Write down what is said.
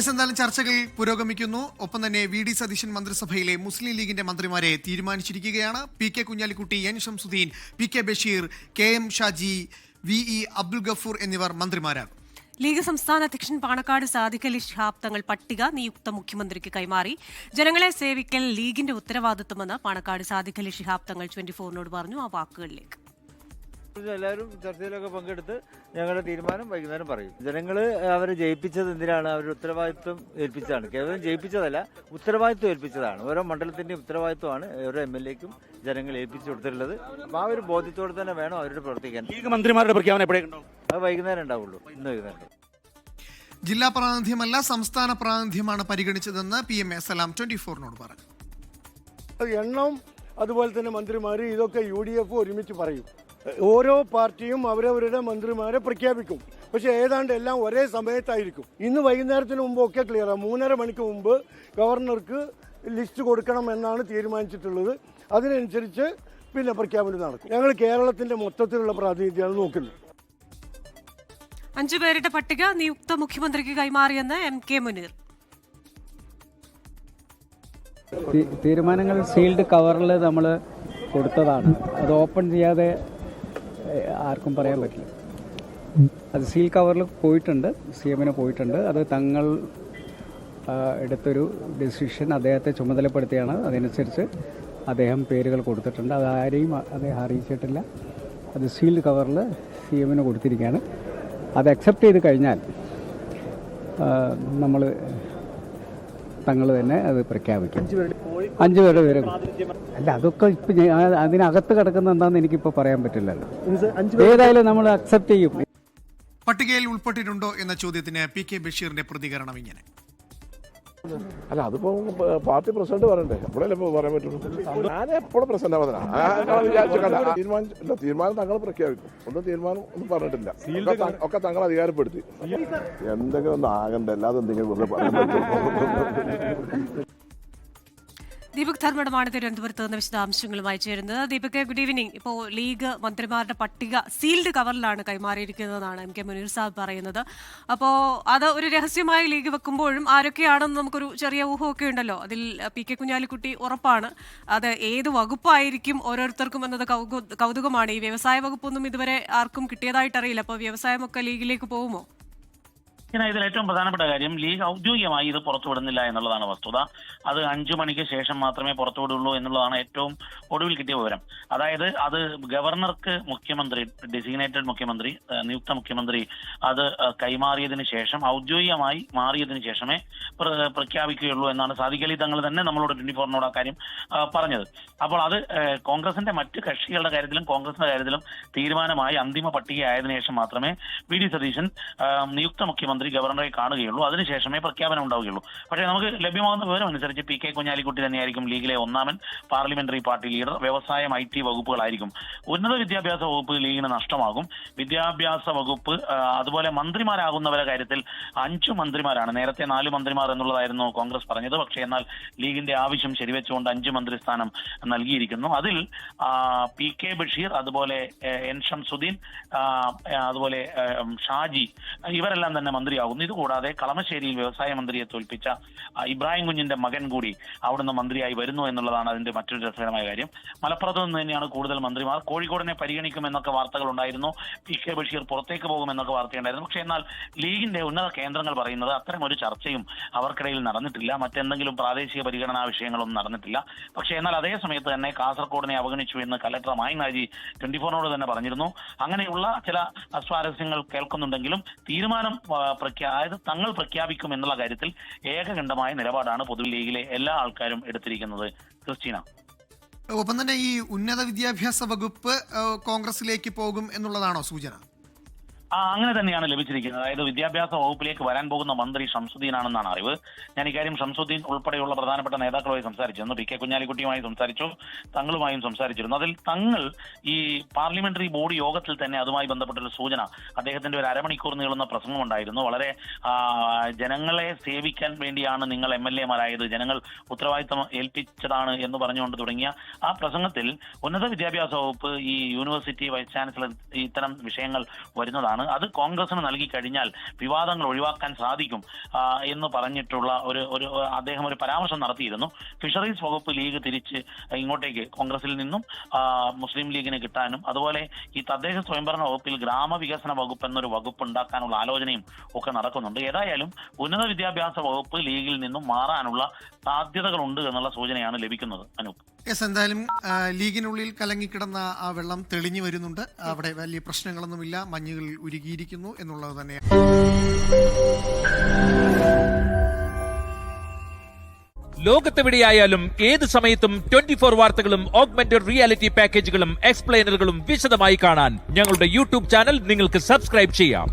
എന്തായാലും ചർച്ചകൾ പുരോഗമിക്കുന്നു. ഒപ്പം തന്നെ വി.ഡി. സതീശൻ മന്ത്രിസഭയിലെ മുസ്ലിം ലീഗിന്റെ മന്ത്രിമാരെ തീരുമാനിച്ചിരിക്കുകയാണ്. P K. Kunhalikutty, N Shamsuddin, P K. Basheer, K M. Shaji, V E. Abdul Gafoor എന്നിവർ മന്ത്രിമാരാകും. ലീഗ് സംസ്ഥാന അധ്യക്ഷൻ പാണക്കാട് സാദിഖ് അലി ശിഹാബ് തങ്ങൾ പട്ടിക നിയുക്ത മുഖ്യമന്ത്രിക്ക് കൈമാറി. ജനങ്ങളെ സേവിക്കൽ ലീഗിന്റെ ഉത്തരവാദിത്വമെന്ന് പാണക്കാട് സാദിഖ് അലി ശിഹാബ് തങ്ങൾ 24 പറഞ്ഞു. ആ വാക്കുകളിലേക്ക്. എല്ലാവരും ചർച്ചയിലൊക്കെ പങ്കെടുത്ത് ഞങ്ങളുടെ തീരുമാനം വൈകുന്നേരം പറയും. ജനങ്ങള് അവരെ ജയിപ്പിച്ചത് എന്തിനാണ്? അവരുടെ ഉത്തരവാദിത്വം ഏൽപ്പിച്ചതാണ്. കേവലം ജയിപ്പിച്ചതല്ല, ഉത്തരവാദിത്വം ഏൽപ്പിച്ചതാണ്. ഓരോ മണ്ഡലത്തിന്റെയും ഉത്തരവാദിത്വമാണ് ഓരോ എം.എൽ.എക്കും ജനങ്ങൾ ഏൽപ്പിച്ചു കൊടുത്തിട്ടുള്ളത്. ആ ഒരു ബോധ്യത്തോടെ തന്നെ വേണം അവരോട് പ്രവർത്തിക്കാൻ. ലീഗ് മന്ത്രിമാരുടെ പ്രഖ്യാപനം എപ്പോഴേക്കുണ്ടാവും? അത് വൈകുന്നേരം ഉണ്ടാവുള്ളൂ. ഇന്ന് വൈകുന്നേരം. ജില്ലാ പ്രാതിനിധ്യമല്ല, സംസ്ഥാന പ്രാതിനിധ്യമാണ് പരിഗണിച്ചതെന്ന് PM സലാം 24 പറഞ്ഞു. എണ്ണം അതുപോലെ തന്നെ മന്ത്രിമാർ ഇതൊക്കെ UDF ഒരുമിച്ച് പറയും. ഓരോ പാർട്ടിയും അവരവരുടെ മന്ത്രിമാരെ പ്രഖ്യാപിക്കും. പക്ഷെ ഏതാണ്ട് എല്ലാം ഒരേ സമയത്തായിരിക്കും. ഇന്ന് വൈകുന്നേരത്തിന് മുമ്പൊക്കെ ക്ലിയറാണ്. 3:30 മണിക്ക് മുമ്പ് ഗവർണർക്ക് ലിസ്റ്റ് കൊടുക്കണം എന്നാണ് തീരുമാനിച്ചിട്ടുള്ളത്. അതിനനുസരിച്ച് പിന്നെ പ്രഖ്യാപനം നടക്കും. ഞങ്ങൾ കേരളത്തിന്റെ മൊത്തത്തിലുള്ള പ്രാതിനിധ്യമാണ് നോക്കുന്നത്. 5 പേരുടെ പട്ടിക നിയുക്ത മുഖ്യമന്ത്രിക്ക് കൈമാറിയെന്ന് MK മുനീർ. തീരുമാനങ്ങൾ സീൽഡ് കവറിൽ നമ്മൾ കൊടുത്തതാണ്. അത് ഓപ്പൺ ചെയ്യാതെ ആർക്കും പറയാൻ പറ്റില്ല. അത് സീൽ കവറിൽ പോയിട്ടുണ്ട്, CM-ന് പോയിട്ടുണ്ട്. അത് തങ്ങൾ എടുത്തൊരു ഡിസിഷൻ അദ്ദേഹത്തെ ചുമതലപ്പെടുത്തിയാണ്. അതനുസരിച്ച് അദ്ദേഹം പേരുകൾ കൊടുത്തിട്ടുണ്ട്. അത് ആരെയും അദ്ദേഹം അറിയിച്ചിട്ടില്ല. അത് സീൽഡ് കവറിൽ CM-ന് കൊടുത്തിരിക്കുകയാണ്. അത് അക്സെപ്റ്റ് ചെയ്ത് കഴിഞ്ഞാൽ നമ്മൾ തങ്ങൾ തന്നെ അത് പ്രഖ്യാപിക്കും. 5 പേരുടെ പേര് അല്ല, അതൊക്കെ ഇപ്പം അതിനകത്ത് കിടക്കുന്ന എന്താണെന്ന് എനിക്കിപ്പോൾ പറയാൻ പറ്റില്ലല്ലോ. ഏതായാലും നമ്മൾ അക്സെപ്റ്റ് ചെയ്യും. പട്ടികയിൽ ഉൾപ്പെട്ടിട്ടുണ്ടോ എന്ന ചോദ്യത്തിന് PK ബഷീറിന്റെ പ്രതികരണം ഇങ്ങനെ. അല്ല, അതിപ്പോ പാർട്ടി പ്രസിഡന്റ് പറയണ്ടേ, എപ്പോഴല്ലേ പറയാൻ പറ്റുള്ളൂ. ഞാൻ എപ്പോഴും പ്രസിഡന്റ് തീരുമാനം തങ്ങൾ പ്രഖ്യാപിക്കും. ഒന്നും പറഞ്ഞിട്ടില്ല. ഒക്കെ തങ്ങൾ അധികാരപ്പെടുത്തി. എന്തെങ്കിലും ഒന്നും ആകണ്ട, അല്ലാതെ എന്തെങ്കിലും വെറുതെ പറയാൻ പറ്റും. ദീപക് ധർമ്മടമാണ് തിരുവനന്തപുരത്ത് നിന്ന് വിശദാംശങ്ങളുമായി ചേരുന്നത്. Deepak, good evening. ഇപ്പോൾ ലീഗ് മന്ത്രിമാരുടെ പട്ടിക സീൽഡ് കവറിലാണ് കൈമാറിയിരിക്കുന്നതെന്നാണ് MK മുനീർ സാബ് പറയുന്നത്. അപ്പോൾ അത് ഒരു രഹസ്യമായി ലീഗ് വെക്കുമ്പോഴും ആരൊക്കെയാണെന്ന് നമുക്കൊരു ചെറിയ ഊഹമൊക്കെ ഉണ്ടല്ലോ. അതിൽ PK കുഞ്ഞാലിക്കുട്ടി ഉറപ്പാണ്. അത് ഏത് വകുപ്പായിരിക്കും ഓരോരുത്തർക്കും എന്നത് കൗതുകമാണ്. ഈ വ്യവസായ വകുപ്പൊന്നും ഇതുവരെ ആർക്കും കിട്ടിയതായിട്ടറിയില്ല. അപ്പോൾ വ്യവസായമൊക്കെ ലീഗിലേക്ക് പോകുമോ? ഇതിൽ ഏറ്റവും പ്രധാനപ്പെട്ട കാര്യം, ലീഗ് ഔദ്യോഗികമായി ഇത് പുറത്തുവിടുന്നില്ല എന്നുള്ളതാണ് വസ്തുത. അത് 5 മണിക്ക് ശേഷം മാത്രമേ പുറത്തുവിടുള്ളൂ എന്നുള്ളതാണ് ഏറ്റവും ഒടുവിൽ കിട്ടിയ വിവരം. അതായത് അത് ഗവർണർക്ക് മുഖ്യമന്ത്രി, ഡെസിഗ്നേറ്റഡ് മുഖ്യമന്ത്രി, നിയുക്ത മുഖ്യമന്ത്രി അത് കൈമാറിയതിനു ശേഷം, ഔദ്യോഗികമായി മാറിയതിനു ശേഷമേ പ്രഖ്യാപിക്കുകയുള്ളൂ എന്നാണ് സാദിഖ് അലി തങ്ങൾ തന്നെ നമ്മളോട് 24 ആ കാര്യം പറഞ്ഞത്. അപ്പോൾ അത് കോൺഗ്രസിന്റെ മറ്റ് കക്ഷികളുടെ കാര്യത്തിലും കോൺഗ്രസിന്റെ കാര്യത്തിലും തീരുമാനമായി അന്തിമ പട്ടികയായതിനു ശേഷം മാത്രമേ വി.ഡി. സതീശൻ നിയുക്ത മുഖ്യമന്ത്രി ഗവർണറെ കാണുകയുള്ളൂ. അതിനുശേഷമേ പ്രഖ്യാപനം ഉണ്ടാവുകയുള്ളൂ. പക്ഷേ നമുക്ക് ലഭ്യമാകുന്ന വിവരം അനുസരിച്ച് PK കുഞ്ഞാലിക്കുട്ടി തന്നെയായിരിക്കും ലീഗിലെ 1ാമൻ പാർലമെന്ററി പാർട്ടി ലീഡർ. വ്യവസായം, IT വകുപ്പുകളായിരിക്കും. ഉന്നത വിദ്യാഭ്യാസ വകുപ്പ് ലീഗിന് നഷ്ടമാകും. വിദ്യാഭ്യാസ വകുപ്പ് അതുപോലെ മന്ത്രിമാരാകുന്നവരുടെ കാര്യത്തിൽ 5 മന്ത്രിമാരാണ്. നേരത്തെ 4 മന്ത്രിമാർ എന്നുള്ളതായിരുന്നു കോൺഗ്രസ് പറഞ്ഞത്. പക്ഷേ എന്നാൽ ലീഗിന്റെ ആവശ്യം ശരിവെച്ചുകൊണ്ട് 5 മന്ത്രിസ്ഥാനം നൽകിയിരിക്കുന്നു. അതിൽ PK ബഷീർ, അതുപോലെ N ഷംസുദ്ദീൻ, അതുപോലെ ഷാജി, ഇവരെല്ലാം തന്നെ മന്ത്രിയാകുന്നു. ഇതുകൂടാതെ കളമശ്ശേരിയിൽ വ്യവസായ മന്ത്രിയെ തോൽപ്പിച്ച ഇബ്രാഹിം കുഞ്ഞിന്റെ മകൻ കൂടി അവിടുന്ന് മന്ത്രിയായി വരുന്നു എന്നുള്ളതാണ് അതിന്റെ മറ്റൊരു രസകരമായ കാര്യം. മലപ്പുറത്ത് നിന്ന് തന്നെയാണ് കൂടുതൽ മന്ത്രിമാർ. കോഴിക്കോടിനെ പരിഗണിക്കുമെന്നൊക്കെ വാർത്തകൾ ഉണ്ടായിരുന്നു. PK ബഷീർ പുറത്തേക്ക് പോകുമെന്നൊക്കെ വാർത്തയുണ്ടായിരുന്നു. പക്ഷേ എന്നാൽ ലീഗിന്റെ ഉന്നത കേന്ദ്രങ്ങൾ പറയുന്നത് അത്തരം ഒരു ചർച്ചയും അവർക്കിടയിൽ നടന്നിട്ടില്ല. മറ്റെന്തെങ്കിലും പ്രാദേശിക പരിഗണനാ വിഷയങ്ങളൊന്നും നടന്നിട്ടില്ല. പക്ഷേ എന്നാൽ അതേ സമയത്ത് തന്നെ കാസർഗോഡിനെ അവഗണിച്ചു എന്ന് കലക്ടർ മായിനാജി 24 തന്നെ പറഞ്ഞിരുന്നു. അങ്ങനെയുള്ള ചില അസ്വാരസ്യങ്ങൾ കേൾക്കുന്നുണ്ടെങ്കിലും തീരുമാനം അതായത് തങ്ങൾ പ്രഖ്യാപിക്കും എന്നുള്ള കാര്യത്തിൽ ഏകകണ്ഠമായ നിലപാടാണ് പൊതുവെ ലീഗിലെ എല്ലാ ആൾക്കാരും എടുത്തിരിക്കുന്നത്. ക്രിസ്റ്റീന, ഒപ്പം തന്നെ ഈ ഉന്നത വിദ്യാഭ്യാസ വകുപ്പ് കോൺഗ്രസിലേക്ക് പോകും എന്നുള്ളതാണോ സൂചന? അങ്ങനെ തന്നെയാണ് ലഭിച്ചിരിക്കുന്നത്. അതായത് വിദ്യാഭ്യാസ വകുപ്പിലേക്ക് വരാൻ പോകുന്ന മന്ത്രി ഷംസുദ്ദീനാണെന്നാണ് അറിവ്. ഞാൻ ഇക്കാര്യം ഷംസുദ്ദീൻ ഉൾപ്പെടെയുള്ള പ്രധാനപ്പെട്ട നേതാക്കളുമായി സംസാരിച്ചിരുന്നു. PK കുഞ്ഞാലിക്കുട്ടിയുമായി സംസാരിച്ചു, തങ്ങളുമായും സംസാരിച്ചിരുന്നു. അതിൽ തങ്ങൾ ഈ പാർലമെന്ററി ബോർഡ് യോഗത്തിൽ തന്നെ അതുമായി ബന്ധപ്പെട്ടൊരു സൂചന, അദ്ദേഹത്തിന്റെ ഒരു അരമണിക്കൂർ നീളുന്ന പ്രസംഗമുണ്ടായിരുന്നു. വളരെ ജനങ്ങളെ സേവിക്കാൻ വേണ്ടിയാണ് നിങ്ങൾ MLA-മാരായത്, ജനങ്ങൾ ഉത്തരവാദിത്തം ഏൽപ്പിച്ചതാണ് എന്ന് പറഞ്ഞുകൊണ്ട് തുടങ്ങിയ ആ പ്രസംഗത്തിൽ ഉന്നത വിദ്യാഭ്യാസ വകുപ്പ്, ഈ യൂണിവേഴ്സിറ്റി വൈസ് ചാൻസലർ, ഇത്തരം വിഷയങ്ങൾ വരുന്നതാണ്. എന്നുള്ളതാണ്. അത് കോൺഗ്രസിന് നൽകി കഴിഞ്ഞാൽ വിവാദങ്ങൾ ഒഴിവാക്കാൻ സാധിക്കും എന്ന് പറഞ്ഞിട്ടുള്ള ഒരു അദ്ദേഹം ഒരു പരാമർശം നടത്തിയിരുന്നു. ഫിഷറീസ് വകുപ്പ് ലീഗ് തിരിച്ച് ഇങ്ങോട്ടേക്ക് കോൺഗ്രസിൽ നിന്നും മുസ്ലിം ലീഗിന് കിട്ടാനും അതുപോലെ ഈ തദ്ദേശ സ്വയംഭരണ വകുപ്പിൽ ഗ്രാമവികസന വകുപ്പ് എന്നൊരു വകുപ്പ് ഉണ്ടാക്കാനുള്ള ആലോചനയും ഒക്കെ നടക്കുന്നുണ്ട്. ഏതായാലും ഉന്നത വിദ്യാഭ്യാസ വകുപ്പ് ലീഗിൽ നിന്നും മാറാനുള്ള സാധ്യതകളുണ്ട് എന്നുള്ള സൂചനയാണ് ലഭിക്കുന്നത്. അനൂപ്, യെസ്, എന്തായാലും ലീഗിനുള്ളിൽ കലങ്ങിക്കിടന്ന ആ വെള്ളം തെളിഞ്ഞു വരുന്നുണ്ട്. അവിടെ വലിയ പ്രശ്നങ്ങളൊന്നുമില്ല, മഞ്ഞുകൾ ഉരുകിയിരിക്കുന്നു എന്നുള്ളത് തന്നെയാണ്. ലോകത്തെവിടെയായാലും ഏത് സമയത്തും 24 വാർത്തകളും ഓഗ്മെന്റഡ് റിയാലിറ്റി പാക്കേജുകളും എക്സ്പ്ലെയിനറുകളും വിശദമായി കാണാൻ ഞങ്ങളുടെ യൂട്യൂബ് ചാനൽ നിങ്ങൾക്ക് സബ്സ്ക്രൈബ് ചെയ്യാം.